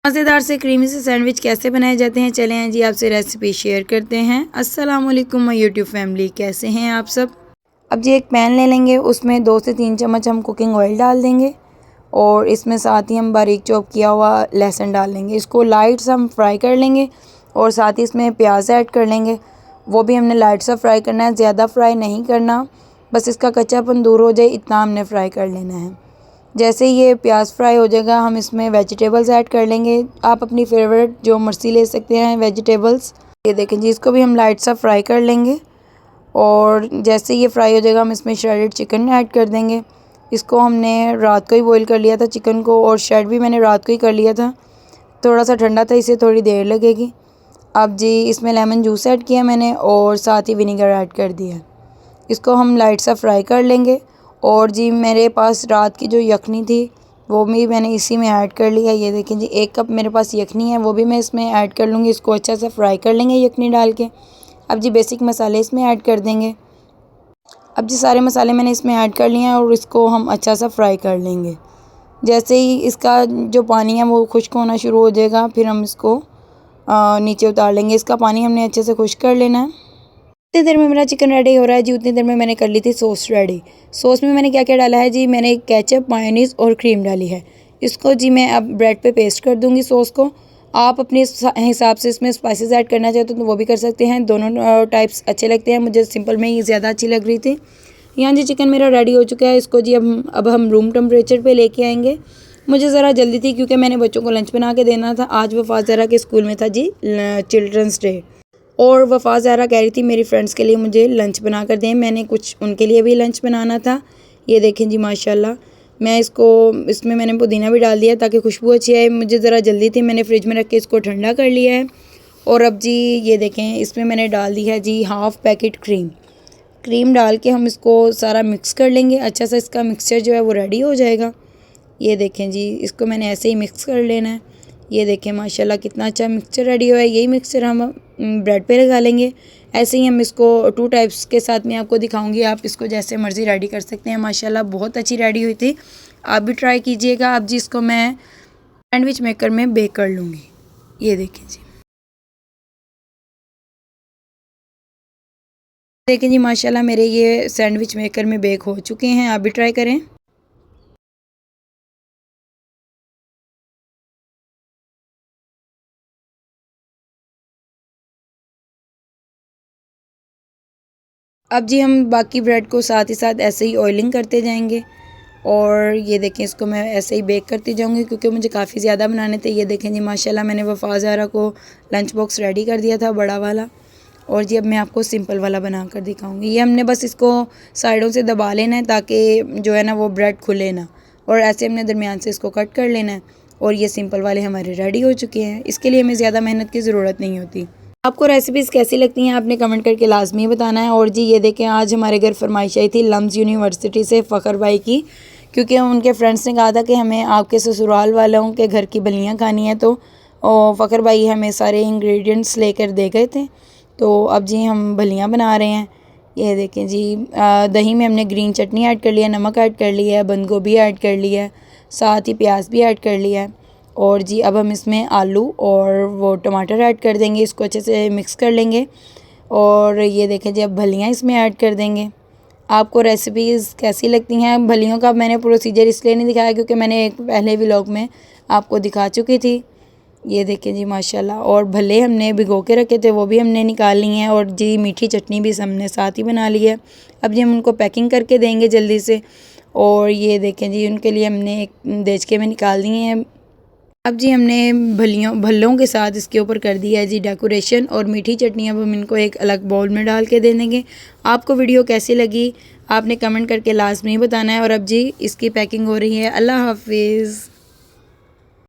मज़ेदार से क्रीमी से सैंडविच कैसे बनाए जाते हैं, चलें हैं जी आपसे रेसिपी शेयर करते हैं। अस्सलाम वालेकुम माय यूट्यूब फैमिली, कैसे हैं आप सब। अब जी एक पैन ले लेंगे, उसमें 2 से 3 चम्मच हम कुकिंग ऑयल डाल देंगे और इसमें साथ ही हम बारीक चॉप किया हुआ लहसुन डाल लेंगे। इसको लाइट सा हम फ्राई कर लेंगे और साथ ही इसमें प्याज ऐड कर लेंगे। वो भी हमने लाइट सा फ्राई करना है, ज़्यादा फ्राई नहीं करना, बस इसका कच्चापन दूर हो जाए इतना हमने फ्राई कर लेना है। जैसे ये प्याज फ्राई हो जाएगा हम इसमें वेजिटेबल्स ऐड कर लेंगे। आप अपनी फेवरेट जो मर्ज़ी ले सकते हैं वेजिटेबल्स। ये देखें जी, इसको भी हम लाइट सा फ्राई कर लेंगे और जैसे ये फ्राई हो जाएगा हम इसमें श्रेडेड चिकन ऐड कर देंगे। इसको हमने रात को ही बॉईल कर लिया था चिकन को, और श्रेड भी मैंने रात को ही कर लिया था। थोड़ा सा ठंडा था, इसे थोड़ी देर लगेगी। अब जी इसमें लेमन जूस ऐड किया मैंने और साथ ही विनीगर ऐड कर दिया। इसको हम लाइट सा फ्राई कर लेंगे। और जी मेरे पास रात की जो यखनी थी वो भी मैंने इसी में ऐड कर लिया। ये देखें जी 1 कप मेरे पास यखनी है, वो भी मैं इसमें ऐड कर लूँगी। इसको अच्छा सा फ्राई कर लेंगे यखनी डाल के। अब जी बेसिक मसाले इसमें ऐड कर देंगे। अब जी सारे मसाले मैंने इसमें ऐड कर लिए हैं और इसको हम अच्छा सा फ्राई कर लेंगे। जैसे ही इसका जो पानी है वो खुश्क होना शुरू हो जाएगा, फिर हम इसको नीचे उतार लेंगे। इसका पानी हमने अच्छे से खुश्क कर लेना है। उतनी देर में मेरा चिकन रेडी हो रहा है जी, उतनी देर में मैंने कर ली थी सॉस रेडी। सॉस में मैंने क्या क्या डाला है जी, मैंने केचप, मायोनीज़ और क्रीम डाली है। इसको जी मैं अब ब्रेड पे पेस्ट कर दूंगी सॉस को। आप अपने हिसाब से इसमें स्पाइसेस ऐड करना चाहते हो तो वो भी कर सकते हैं, दोनों टाइप्स अच्छे लगते हैं। मुझे सिंपल में ही ज़्यादा अच्छी लग रही थी। यहाँ जी चिकन मेरा रेडी हो चुका है। इसको जी अब हम रूम टेम्परेचर पर लेके आएँगे। मुझे ज़रा जल्दी थी क्योंकि मैंने बच्चों को लंच बना के देना था। आज वफ़ा ज़रा के स्कूल में था जी चिल्ड्रंस डे, और वफ़ा ज़रा कह रही थी मेरी फ्रेंड्स के लिए मुझे लंच बना कर दें। मैंने कुछ उनके लिए भी लंच बनाना था। ये देखें जी माशाल्लाह, मैं इसमें मैंने पुदीना भी डाल दिया ताकि खुशबू अच्छी आए। मुझे ज़रा जल्दी थी, मैंने फ्रिज में रख के इसको ठंडा कर लिया है। और अब जी ये देखें इसमें मैंने डाल दी है जी हाफ़ पैकेट क्रीम डाल के हम इसको सारा मिक्स कर लेंगे। अच्छा सा इसका मिक्सचर जो है वो रेडी हो जाएगा। ये देखें जी, इसको मैंने ऐसे ही मिक्स कर लेना है। ये देखें माशाल्लाह कितना अच्छा मिक्सचर रेडी हुआ है। यही मिक्सचर हम ब्रेड पे लगा लेंगे। ऐसे ही हम इसको 2 टाइप्स के साथ में आपको दिखाऊंगी, आप इसको जैसे मर्ज़ी रेडी कर सकते हैं। माशाल्लाह बहुत अच्छी रेडी हुई थी, आप भी ट्राई कीजिएगा। अब जी इसको मैं सैंडविच मेकर में बेक कर लूँगी। ये देखें जी, देखें जी माशाल्लाह मेरे ये सैंडविच मेकर में बेक हो चुके हैं, आप भी ट्राई करें। अब जी हम बाकी ब्रेड को साथ ही साथ ऐसे ही ऑयलिंग करते जाएंगे। और ये देखें इसको मैं ऐसे ही बेक करती जाऊंगी क्योंकि मुझे काफ़ी ज़्यादा बनाने थे। ये देखें जी माशाल्लाह मैंने वफ़ा ज़ारा को लंच बॉक्स रेडी कर दिया था बड़ा वाला। और जी अब मैं आपको सिंपल वाला बना कर दिखाऊंगी। ये हमने बस इसको साइडों से दबा लेना है ताकि जो है ना वो ब्रेड खुले ना, और ऐसे हमने दरमियान से इसको कट कर लेना है। और ये सिंपल वाले हमारे रेडी हो चुके हैं। इसके लिए हमें ज़्यादा मेहनत की ज़रूरत नहीं होती। आपको रेसिपीज़ कैसी लगती हैं आपने कमेंट करके लाजमी बताना है। और जी ये देखें आज हमारे घर फरमाइश आई थी लम्स यूनिवर्सिटी से फ़खर भाई की, क्योंकि उनके फ्रेंड्स ने कहा था कि हमें आपके ससुराल वालों के घर की बलियाँ खानी है। तो फ़खर भाई हमें सारे इंग्रेडिएंट्स लेकर दे गए थे। तो अब जी हम बलियाँ बना रहे हैं। ये देखें जी दही में हमने ग्रीन चटनी ऐड कर लिया, नमक ऐड कर लिया है, बंद गोभी ऐड कर लिया है, साथ ही प्याज भी ऐड कर लिया है। और जी अब हम इसमें आलू और वो टमाटर ऐड कर देंगे, इसको अच्छे से मिक्स कर लेंगे। और ये देखें जी अब भलियाँ इसमें ऐड कर देंगे। आपको रेसिपीज़ कैसी लगती हैं। भलियों का मैंने प्रोसीजर इसलिए नहीं दिखाया क्योंकि मैंने एक पहले व्लॉग में आपको दिखा चुकी थी। ये देखें जी माशाल्लाह, और भले हमने भिगो के रखे थे वो भी हमने निकाल लिए हैं। और जी मीठी चटनी भी हमने साथ ही बना ली है। अब जी हम उनको पैकिंग करके देंगे जल्दी से। और ये देखें जी उनके लिए हमने एक देचके में निकाल दिए हैं। अब जी हमने भल्लों के साथ इसके ऊपर कर दिया है जी डेकोरेशन, और मीठी चटनी अब हम इनको एक अलग बाउल में डाल के दे देंगे। आपको वीडियो कैसी लगी आपने कमेंट करके लाजमी बताना है। और अब जी इसकी पैकिंग हो रही है। अल्लाह हाफिज़।